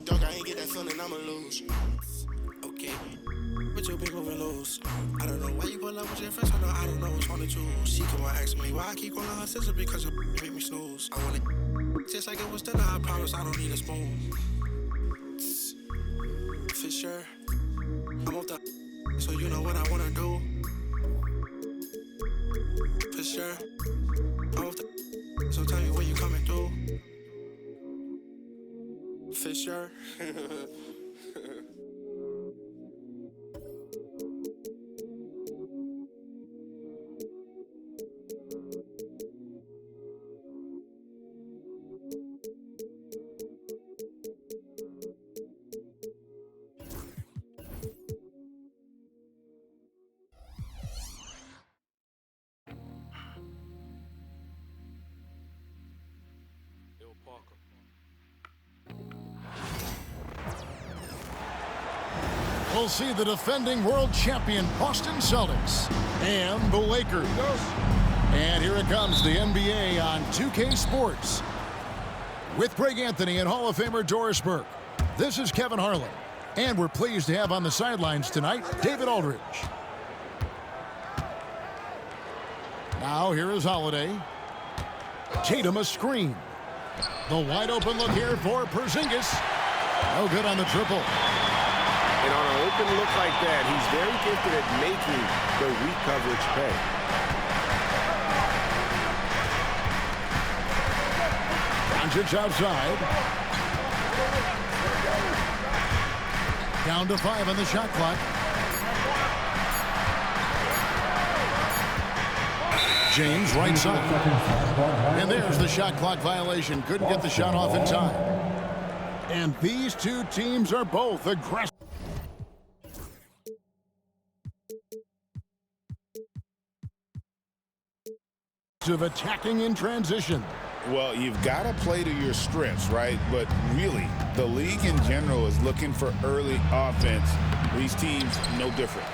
Dog, I ain't get that feeling, I'ma lose. Okay. But you big moving loose. I don't know why you pull up with your friends. I don't know what's on the choose. She come on asking me why I keep calling her sister because her make me snooze. I want it just like it was dinner. I promise I don't need a spoon. For sure. I'm off the so you know what I wanna do. For sure. I'm off the so tell me when you coming through. For sure. We'll see the defending world champion Boston Celtics and the Lakers. And here it comes, the NBA on 2K Sports. With Greg Anthony and Hall of Famer Doris Burke, this is Kevin Harlan. And we're pleased to have on the sidelines tonight, David Aldridge. Now here is Holiday. Tatum a screen. The wide open look here for Porzingis. No good on the triple. And on an open look like that, he's very gifted at making the weak coverage pay. Doncic outside. Down to 5 on the shot clock. James right side. And there's the shot clock violation. Couldn't get the shot off in time. And these two teams are both aggressive. Of attacking in transition. Well, you've got to play to your strengths, right? But really, the league in general is looking for early offense. These teams, no different.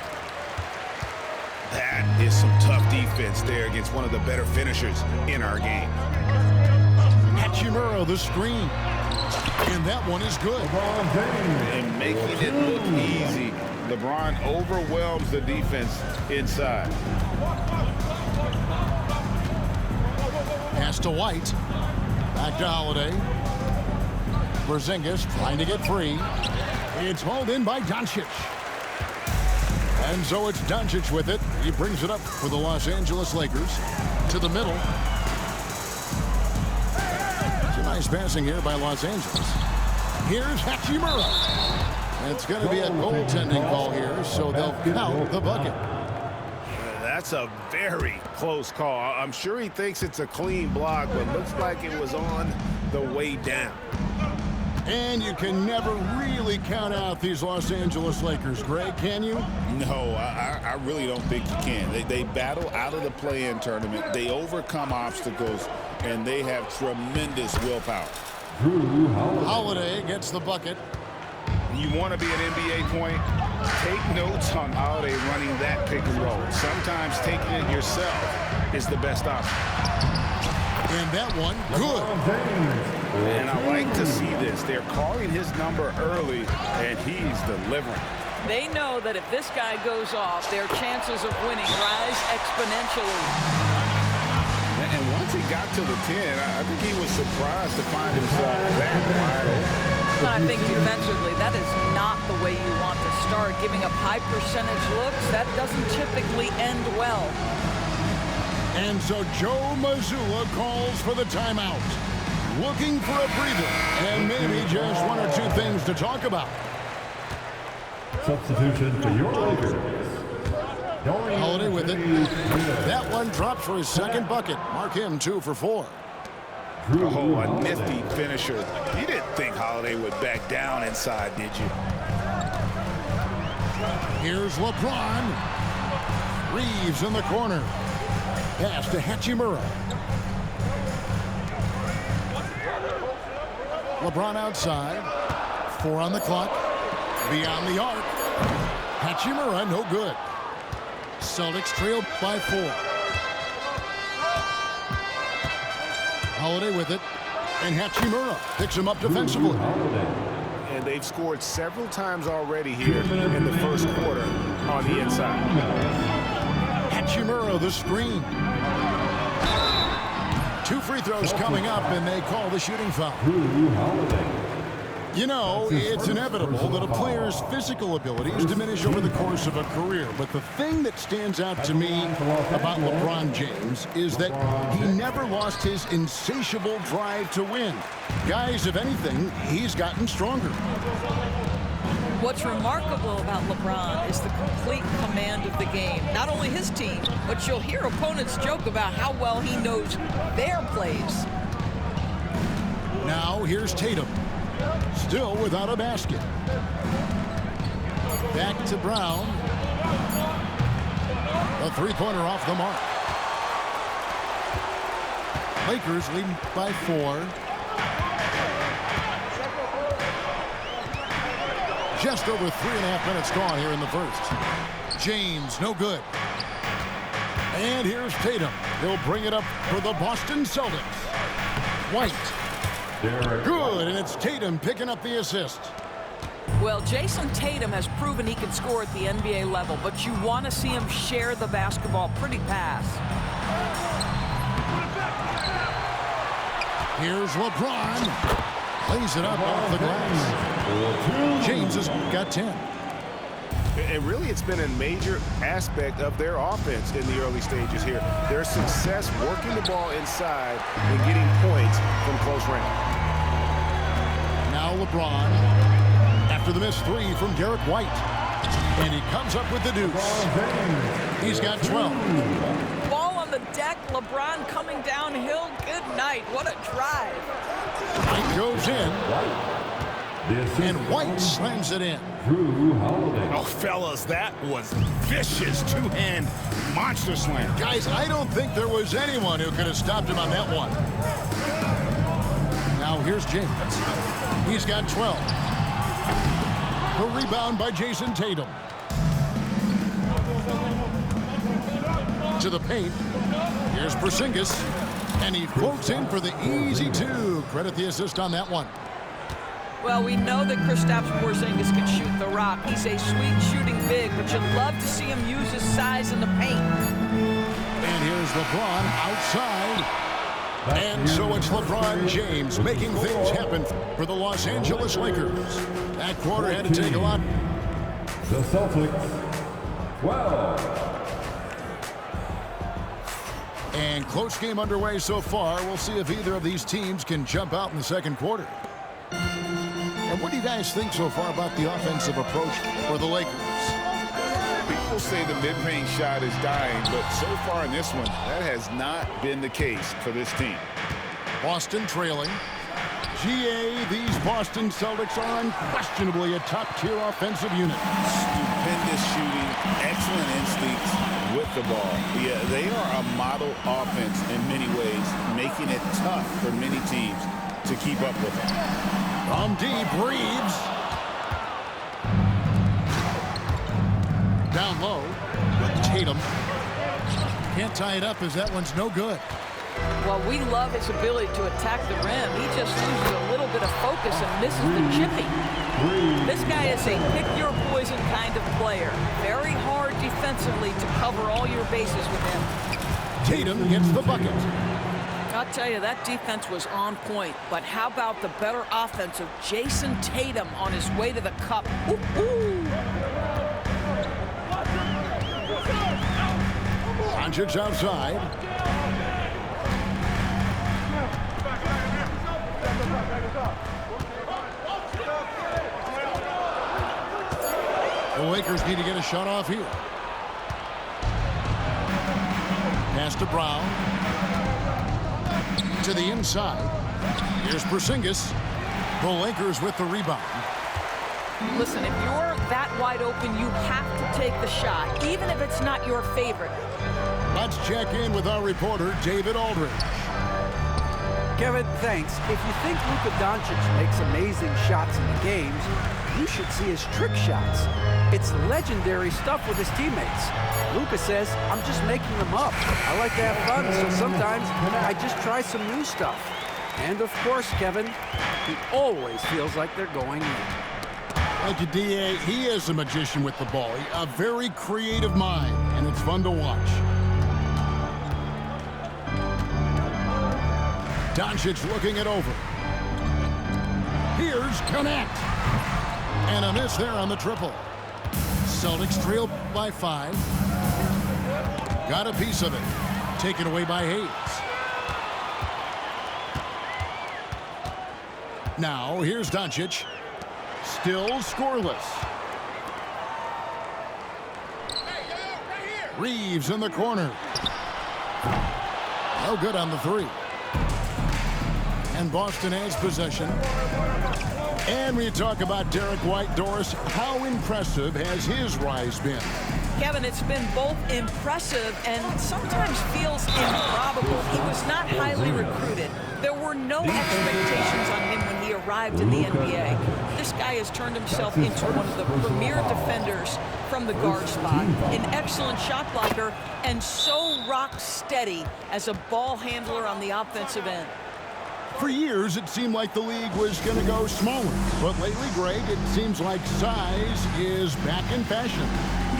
That is some tough defense there against one of the better finishers in our game. Hachimura, the screen. And that one is good. And making it look easy. LeBron overwhelms the defense inside. Pass to White. Back to Holiday. Porzingis trying to get free. It's hauled in by Doncic. And so it's Doncic with it. He brings it up for the Los Angeles Lakers. To the middle. It's a nice passing here by Los Angeles. Here's Hachimura. It's going to be a goaltending call here, so they'll count the bucket. That's a very close call. I'm sure he thinks it's a clean block, but looks like it was on the way down. And you can never really count out these Los Angeles Lakers, Greg, can you? No, I really don't think you can. They battle out of the play-in tournament. They overcome obstacles, and they have tremendous willpower. Holiday gets the bucket. You want to be an NBA point? Take notes on Holiday running that pick and roll. Sometimes taking it yourself is the best option. And that one, good. And I like to see this. They're calling his number early, and he's delivering. They know that if this guy goes off, their chances of winning rise exponentially. And once he got to the 10, I think he was surprised to find himself that wide open. I think defensively, that is not the way you want to start. Giving up high percentage looks, that doesn't typically end well. And so Joe Mazzulla calls for the timeout. Looking for a breather, and maybe just one or two things to talk about. Substitution for your Lakers. Holiday with it. That one drops for his second bucket. Mark him 2 for 4. Oh, a nifty finisher. You didn't think Holiday would back down inside, did you? Here's LeBron. Reeves in the corner. Pass to Hachimura. LeBron outside. 4 on the clock. Beyond the arc. Hachimura, no good. Celtics trailed by 4. Holiday with it. And Hachimura picks him up defensively. and they've scored several times already here in the first quarter on the inside. Hachimura, the screen. 2 free throws coming up, and they call the shooting foul. You know, it's inevitable that a player's physical abilities diminish over the course of a career. But the thing that stands out to me about LeBron James is that he never lost his insatiable drive to win. Guys, if anything, he's gotten stronger. What's remarkable about LeBron is the complete command of the game. Not only his team, but you'll hear opponents joke about how well he knows their plays. Now, here's Tatum. Still without a basket. Back to Brown. A three-pointer off the mark. Lakers leading by 4. Just over 3.5 minutes gone here in the first. James, no good. And here's Tatum. He'll bring it up for the Boston Celtics. White. Good, and it's Tatum picking up the assist. Well, Jason Tatum has proven he can score at the NBA level, but you want to see him share the basketball pretty fast. Here's LeBron. Plays it up off the glass. James has got 10. And really, it's been a major aspect of their offense in the early stages here. Their success working the ball inside and getting points from close range. Now LeBron, after the missed 3 from Derek White. And he comes up with the deuce. He's got 12. Ball on the deck, LeBron coming downhill. Good night. What a drive. White goes in. And White slams it in. Oh, fellas, that was vicious two-hand monster slam. Guys, I don't think there was anyone who could have stopped him on that one. Now here's James. He's got 12. The rebound by Jason Tatum. To the paint. Here's Porzingis. And he floats in for the easy 2. Credit the assist on that one. Well, we know that Kristaps Porzingis can shoot the rock. He's a sweet shooting big, but you'd love to see him use his size in the paint. And here's LeBron outside. And so it's LeBron James making things happen for the Los Angeles Lakers. That quarter had to take a lot. The Celtics, 12. And close game underway so far. We'll see if either of these teams can jump out in the second quarter. And what do you guys think so far about the offensive approach for the Lakers? People say the mid-range shot is dying, but so far in this one, that has not been the case for this team. Boston trailing. GA, these Boston Celtics are unquestionably a top-tier offensive unit. Stupendous shooting, excellent instincts with the ball. Yeah, they are a model offense in many ways, making it tough for many teams to keep up with them. From deep, Reeves. Down low. Tatum. Can't tie it up as that one's no good. Well, we love his ability to attack the rim. He just loses a little bit of focus and misses the chipping. This guy is a pick-your-poison kind of player. Very hard defensively to cover all your bases with him. Tatum gets the bucket. I'll tell you, that defense was on point. But how about the better offense of Jason Tatum on his way to the cup? Ooh. Doncic outside. The Lakers need to get a shot off here. Pass to Brown. To the inside. Here's Porzingis. The Lakers with the rebound. Listen, if you're that wide open, you have to take the shot, even if it's not your favorite. Let's check in with our reporter, David Aldridge. Kevin, thanks. If you think Luka Doncic makes amazing shots in the games, you should see his trick shots. It's legendary stuff with his teammates. Luka says, I'm just making them up. I like to have fun, so sometimes I just try some new stuff. And of course, Kevin, he always feels like they're going in. Like a DA, he is a magician with the ball. A very creative mind, and it's fun to watch. Doncic looking it over. Here's Connect. And a miss there on the triple. Celtics trail by 5. Got a piece of it. Taken away by Hayes. Now, here's Doncic. Still scoreless. Reeves in the corner. No good on the 3. And Boston has possession. And we talk about Derek White. Doris, how impressive has his rise been? Kevin, it's been both impressive and sometimes feels improbable. He was not highly recruited. There were no expectations on him when he arrived in the NBA. This guy has turned himself into one of the premier defenders from the guard spot, an excellent shot blocker, and so rock steady as a ball handler on the offensive end. For years, it seemed like the league was going to go smaller. But lately, Greg, it seems like size is back in fashion.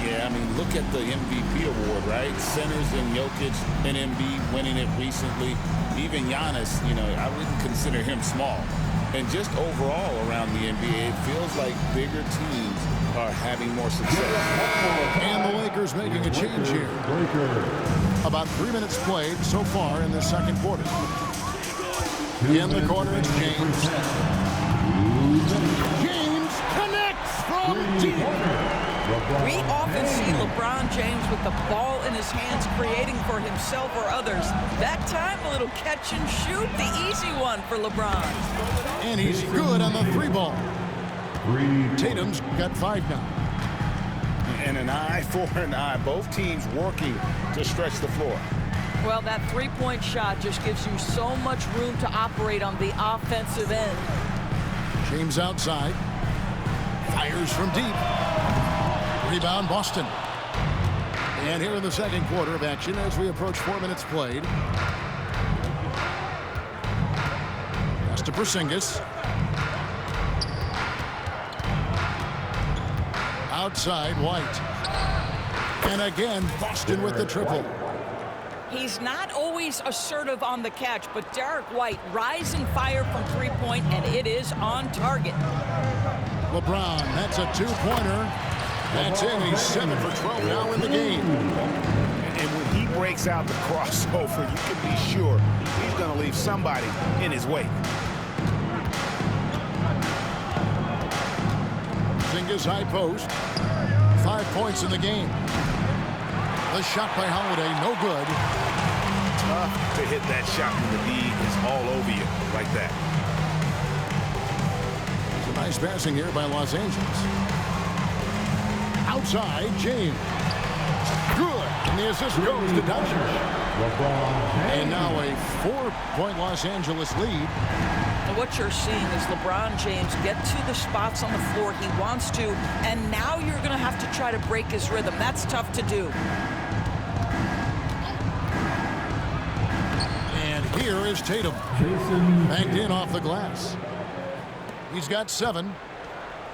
Yeah, I mean, look at the MVP award, right? Centers and Jokic and Embiid winning it recently. Even Giannis, you know, I wouldn't consider him small. And just overall around the NBA, it feels like bigger teams are having more success. And the Lakers making a change here. About 3 minutes played so far in the second quarter. In the corner, it's James. James connects from deep. We often see LeBron James with the ball in his hands creating for himself or others. That time, a little catch and shoot, the easy one for LeBron. And he's good on the 3 ball. Tatum's got 5 now. And an eye for an eye. Both teams working to stretch the floor. Well, that three-point shot just gives you so much room to operate on the offensive end. James outside. Fires from deep. Rebound, Boston. And here in the second quarter of action as we approach 4 minutes played. Pass to Porzingis. Outside, White. And again, Boston with the triple. He's not always assertive on the catch, but Derek White, rise and fire from three-point, and it is on target. LeBron, that's a 2-pointer. That's in. He's 7 for 12 now in the game. And when he breaks out the crossover, you can be sure he's going to leave somebody in his wake. Porzingis high post. 5 points in the game. The shot by Holiday, no good. Tough to hit that shot when the D is all over you like that. It's a nice passing here by Los Angeles. Outside, James. Good. And the assist goes to Doncic. And now a 4-point Los Angeles lead. And what you're seeing is LeBron James get to the spots on the floor he wants to, and now you're going to have to try to break his rhythm. That's tough to do. And here is Tatum. Banked in off the glass. He's got 7.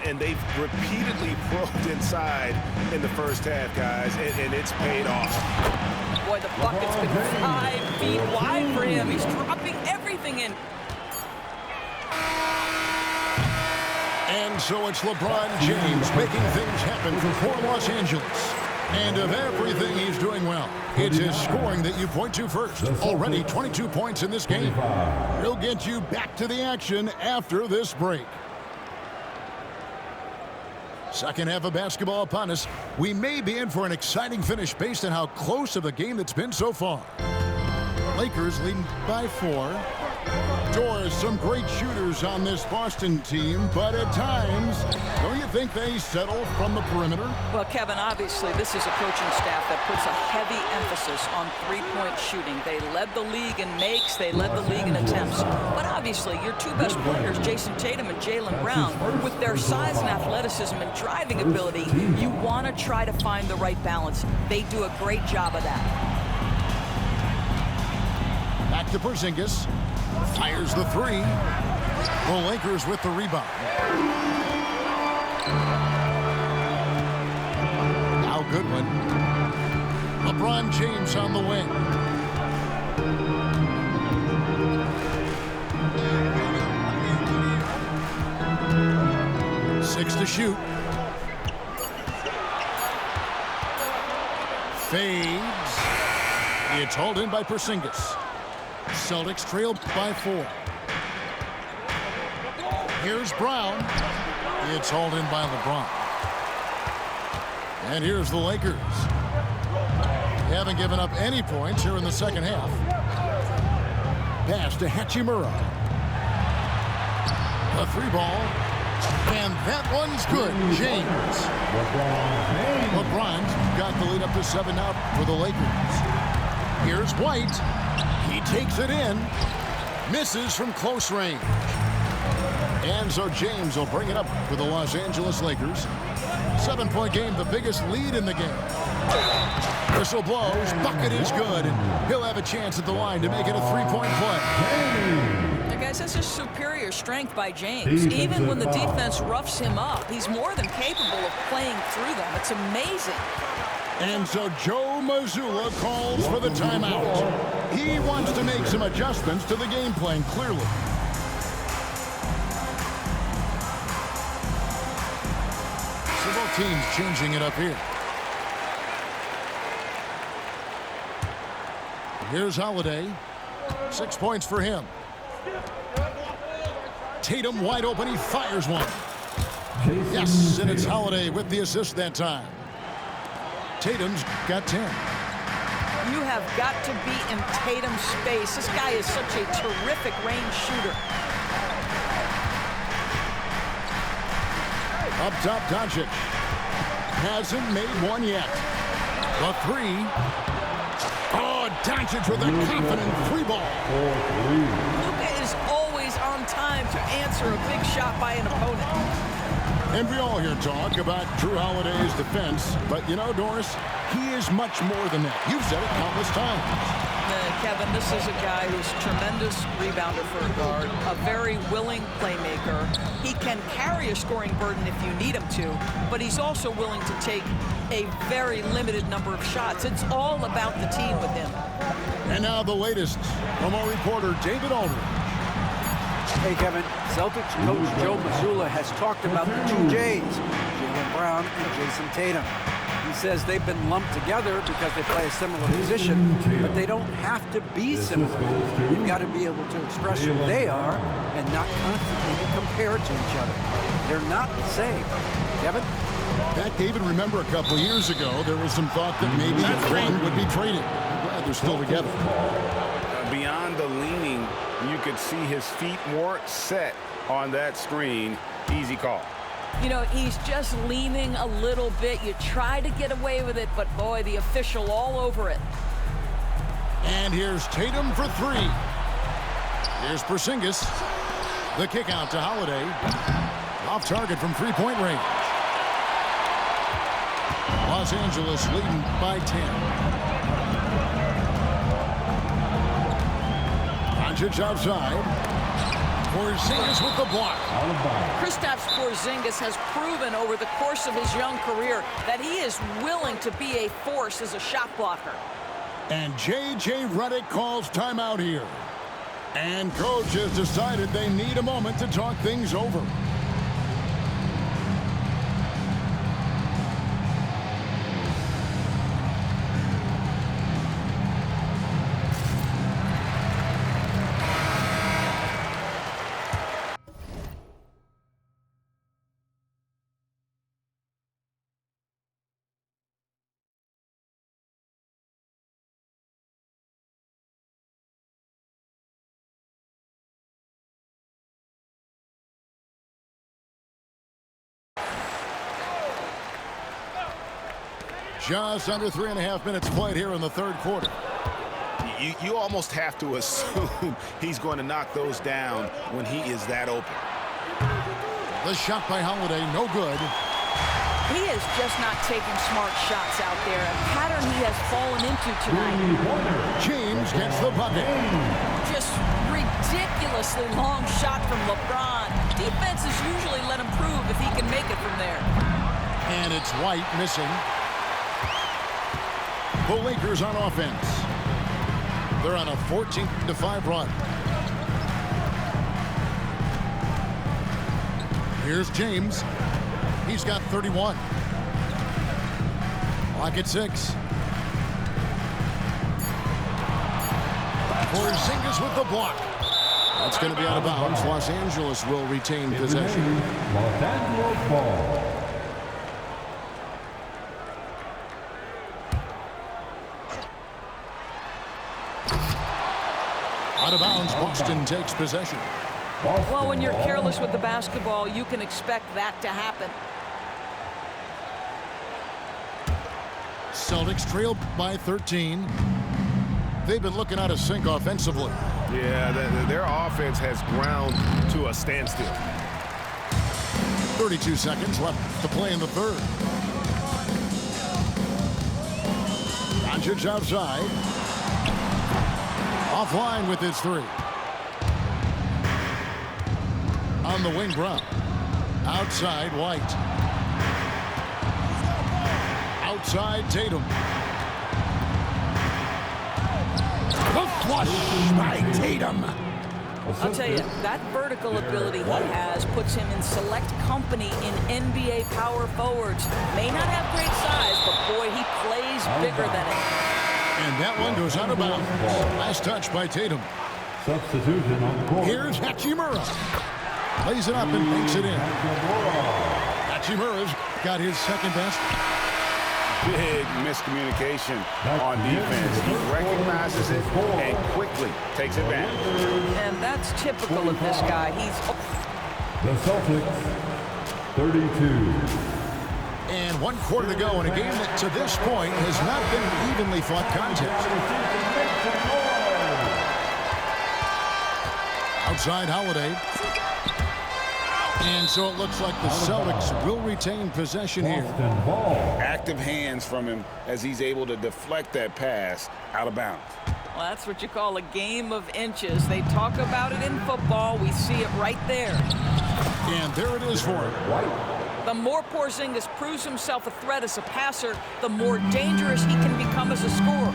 And they've repeatedly probed inside in the first half, guys, and it's paid off. Boy, the bucket's been 5 feet wide for him. He's dropping everything in. And so it's LeBron James making things happen for Los Angeles. And of everything he's doing well, it's his scoring that you point to first. Already 22 points in this game. We'll get you back to the action after this break. Second half of basketball upon us. We may be in for an exciting finish based on how close of a game that's been so far. Lakers leading by 4. Doris, some great shooters on this Boston team, but at times, don't you think they settle from the perimeter? Well, Kevin, obviously, this is a coaching staff that puts a heavy emphasis on three-point shooting. They led the league in makes, they led the league in attempts. But obviously, your two best players, Jason Tatum and Jaylen Brown, with their size and athleticism and driving ability, you want to try to find the right balance. They do a great job of that. Back to Porzingis. Fires the 3. The Lakers with the rebound. Now Goodwin. LeBron James on the wing. Six to shoot. Fades. It's hauled in by Porzingis. Celtics trailed by 4. Here's Brown. It's hauled in by LeBron. And here's the Lakers. They haven't given up any points here in the second half. Pass to Hachimura. A 3-ball. And that one's good. James. LeBron's got the lead up to 7 now for the Lakers. Here's White. He takes it in. Misses from close range. And so James will bring it up for the Los Angeles Lakers. 7-point game, the biggest lead in the game. Whistle blows. Bucket is good. And he'll have a chance at the line to make it a 3-point play. Now, guys, that's just superior strength by James. Even when the defense roughs him up, he's more than capable of playing through them. It's amazing. And so Joe Mazzulla calls for the timeout. He wants to make some adjustments to the game plan, clearly. So both teams changing it up here. Here's Holiday. 6 points for him. Tatum wide open. He fires one. Yes, and it's Holiday with the assist that time. Tatum's got 10. You have got to be in Tatum's space. This guy is such a terrific range shooter. Up top, Doncic. Hasn't made one yet. The 3. Oh, Doncic with a confident 3-ball. Luka is always on time to answer a big shot by an opponent. And we all here talk about Jrue Holiday's defense, but you know, Doris, he is much more than that. You've said it countless times. Kevin, this is a guy who's a tremendous rebounder for a guard, a very willing playmaker. He can carry a scoring burden if you need him to, but he's also willing to take a very limited number of shots. It's all about the team with him. And now the latest from our reporter, David Aldridge. Hey, Kevin, Celtics coach Joe Mazzulla has talked about the 2 J's, Jaylen Brown and Jason Tatum. He says they've been lumped together because they play a similar position, but they don't have to be similar. You've got to be able to express who they are and not constantly be compared to each other. They're not the same. Kevin? That, David, remember a couple of years ago, there was some thought that maybe one would be traded. I'm glad they're still together. Beyond the leaning, you could see his feet more set on that screen. Easy call. You know, he's just leaning a little bit. You try to get away with it, but boy, the official all over it. And here's Tatum for 3. Here's Porzingis. The kick out to Holiday. Off target from 3-point range. Los Angeles leading by 10. Doncic outside. Porzingis with the block. Kristaps Porzingis has proven over the course of his young career that he is willing to be a force as a shot blocker. And J.J. Redick calls timeout here. And coach has decided they need a moment to talk things over. Just under 3.5 minutes played here in the third quarter. You almost have to assume he's going to knock those down when he is that open. The shot by Holiday, no good. He is just not taking smart shots out there, a pattern he has fallen into tonight. James gets the bucket. Just ridiculous dangerously long shot from LeBron. Defenses usually let him prove if he can make it from there. And it's White missing. The Lakers on offense. They're on a 14-5 run. Here's James. He's got 31. Clock at 6. Porzingis with the block. That's going to be out of bounds. Los Angeles will retain possession. Los Angeles ball. Out of bounds, Boston takes possession. Well, when you're careless with the basketball, you can expect that to happen. Celtics trail by 13. They've been looking out of sync offensively. Yeah, their offense has ground to a standstill. 32 seconds left to play in the third. Doncic outside. Offline with his three. On the wing, Brown. Outside, White. Outside, Tatum. The flush by Tatum. I'll tell you, that vertical ability he has puts him in select company in NBA power forwards. May not have great size, but boy, he plays bigger than it. And that one goes out of bounds. Last touch by Tatum. Substitution on the court. Here's Hachimura. Lays it up and makes it in. Hachimura's got his second best. Big miscommunication on defense. He recognizes it and quickly takes advantage. And that's typical of this guy. He's... The Celtics, 32. And 1 quarter to go in a game that to this point has not been an evenly fought contest. Outside Holiday. And so it looks like the Celtics will retain possession here. Active hands from him as he's able to deflect that pass out of bounds. Well, that's what you call a game of inches. They talk about it in football. We see it right there. And there it is for him. The more Porzingis proves himself a threat as a passer, the more dangerous he can become as a scorer.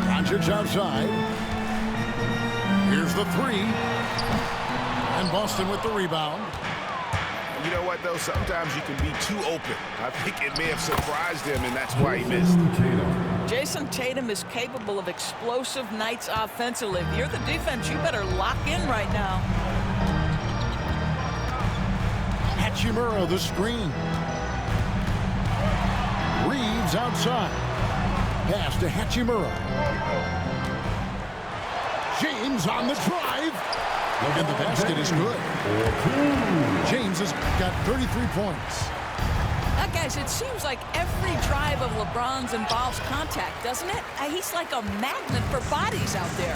Doncic outside. Here's the three. And Boston with the rebound. You know what, though? Sometimes you can be too open. I think it may have surprised him, and that's why he missed. Jason Tatum is capable of explosive nights offensively. If you're the defense, you better lock in right now. Hachimura, the screen. Reeves outside. Pass to Hachimura. James on the drive. And the basket is good. James has got 33 points. Now, guys, it seems like every drive of LeBron's involves contact, doesn't it? He's like a magnet for bodies out there.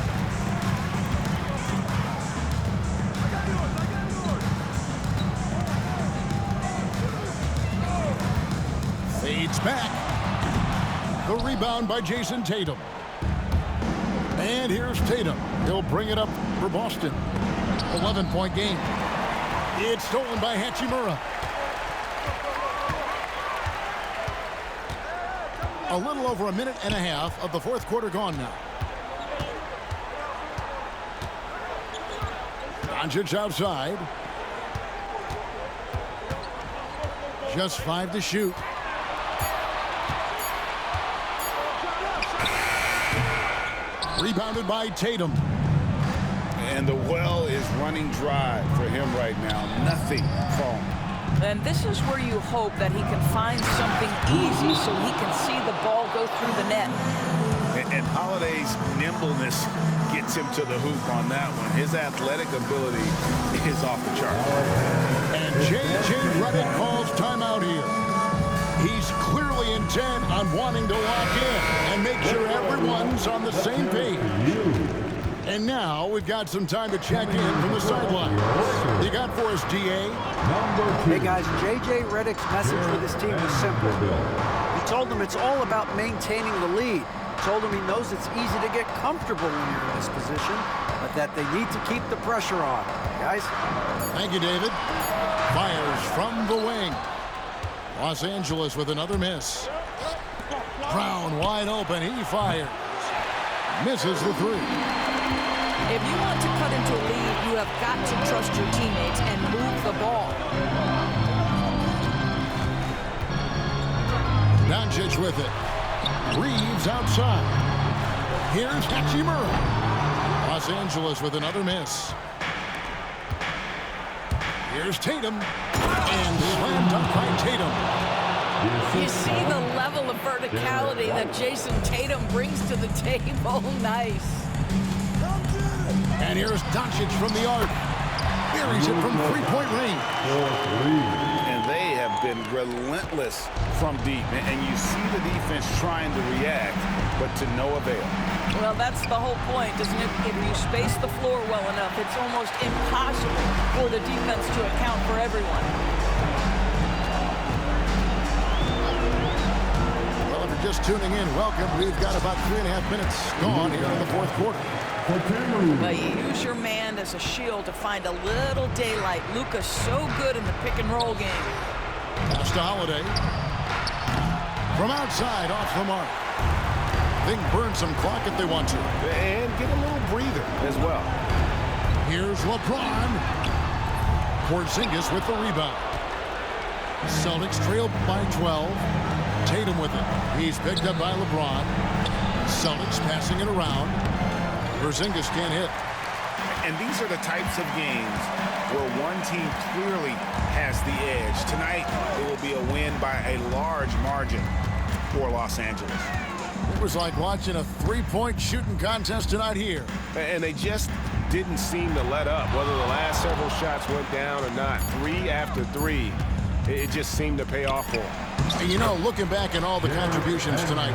Fades back. The rebound by Jason Tatum. And here's Tatum. He'll bring it up for Boston. 11-point game. It's stolen by Hachimura. A little over a minute and a half of the fourth quarter gone now. Doncic outside. Just 5 to shoot. Rebounded by Tatum. And the well is running dry for him right now. Nothing falling. And this is where you hope that he can find something easy so he can see the ball go through the net. And Holiday's nimbleness gets him to the hoop on that one. His athletic ability is off the chart. And J.J. Redick calls timeout here. He's clearly intent on wanting to lock in and make sure everyone's on the same page. And now we've got some time to check in from the sideline. You got for us, D.A.? Hey, guys, J.J. Redick's message for this team was simple. He told them it's all about maintaining the lead. told him he knows it's easy to get comfortable when you're in this position, but that they need to keep the pressure on. Guys? Thank you, David. Fires from the wing. Los Angeles with another miss. Brown wide open. He fires. Misses the three. If you want to cut into a lead, you have got to trust your teammates and move the ball. Doncic with it. Reeves outside. Here's Hachimura. Los Angeles with another miss. Here's Tatum. And slam dunk by Tatum. You see the level of verticality that Jason Tatum brings to the table. Nice. And here's Doncic from the arc. Buries it from three-point range. And they have been relentless from deep. And you see the defense trying to react, but to no avail. Well, that's the whole point, isn't it? If you space the floor well enough, it's almost impossible for the defense to account for everyone. Well, if you're just tuning in, welcome. We've got about 3.5 minutes gone here in the fourth quarter. But you use your man as a shield to find a little daylight. Luka's so good in the pick-and-roll game. Pass to Holiday. From outside, off the mark. They can burn some clock if they want to. And get a little breather as well. Here's LeBron. Porzingis with the rebound. Celtics trail by 12. Tatum with it. He's picked up by LeBron. Celtics passing it around. Porzingis can't hit. And these are the types of games where one team clearly has the edge. Tonight, it will be a win by a large margin for Los Angeles. It was like watching a three-point shooting contest tonight here. And they just didn't seem to let up. Whether the last several shots went down or not, 3 after 3, it just seemed to pay off for them. And you know, looking back at all the contributions tonight,